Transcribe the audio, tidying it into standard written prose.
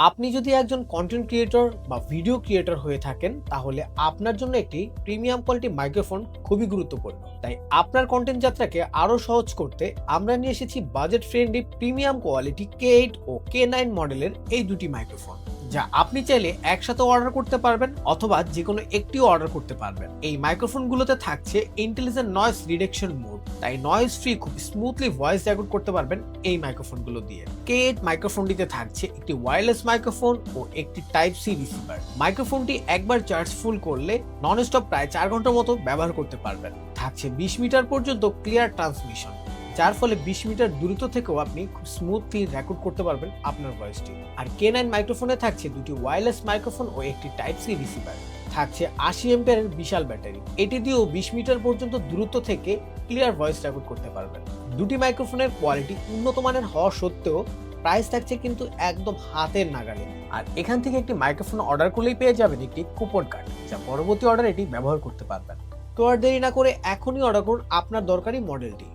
আপনি যদি একজন কন্টেন্ট ক্রিয়েটর বা ভিডিও ক্রিয়েটর হয়ে থাকেন তাহলে আপনার জন্য একটি প্রিমিয়াম কোয়ালিটি মাইক্রোফোন খুবই গুরুত্বপূর্ণ। তাই আপনার কন্টেন্ট যাত্রাকে আরো সহজ করতে আমরা নিয়ে এসেছি budget friendly premium quality K8 ও K9 মডেলের এই দুটি মাইক্রোফোন, যা আপনি চাইলে একসাথে অর্ডার করতে পারবেন অথবা যে কোনো একটিও অর্ডার করতে পারবেন। এই মাইক্রোফোনগুলোতে থাকছে ইন্টেলিজেন্ট নয়েজ রিডাকশন মোড, তাই নয়েজ ফ্রি খুব স্মুথলি ভয়েস রেকর্ড করতে পারবেন এই মাইক্রোফোনগুলো দিয়ে। K8 মাইক্রোফোনটিতে থাকছে একটি ওয়্যারলেস মাইক্রোফোন ও একটি টাইপ সি রিসিভার। মাইক্রোফোনটি একবার চার্জ ফুল করলে নন স্টপ প্রায় 4 ঘন্টার মতো ব্যবহার করতে পারবেন। থাকছে 20 মিটার পর্যন্ত ক্লিয়ার ট্রান্সমিশন, যার ফলে 20 মিটার দূরত্ব থেকেও আপনি খুব স্মুথলি রেকর্ড করতে পারবেন আপনার ভয়েসটি। আর K9 মাইক্রোফোনে থাকছে দুটি ওয়্যারলেস মাইক্রোফোন ও একটি টাইপ সি রিসিভার। থাকছে 80 এম্পিয়ারের বিশাল ব্যাটারি, এটি দিয়েও 20 মিটার পর্যন্ত দূরত্ব থেকে ক্লিয়ার ভয়েস রেকর্ড করতে পারবেন। দুটি মাইক্রোফোনের কোয়ালিটি উন্নত মানের হওয়া সত্ত্বেও প্রাইস থাকছে কিন্তু একদম হাতের নাগালে। আর এখান থেকে একটি মাইক্রোফোন অর্ডার করলেই পেয়ে যাবেন একটি কুপন কার্ড, যা পরবর্তী অর্ডার এটি ব্যবহার করতে পারবেন। তো আর দেরি না করে এখনই অর্ডার করুন আপনার দরকারি মডেলটি।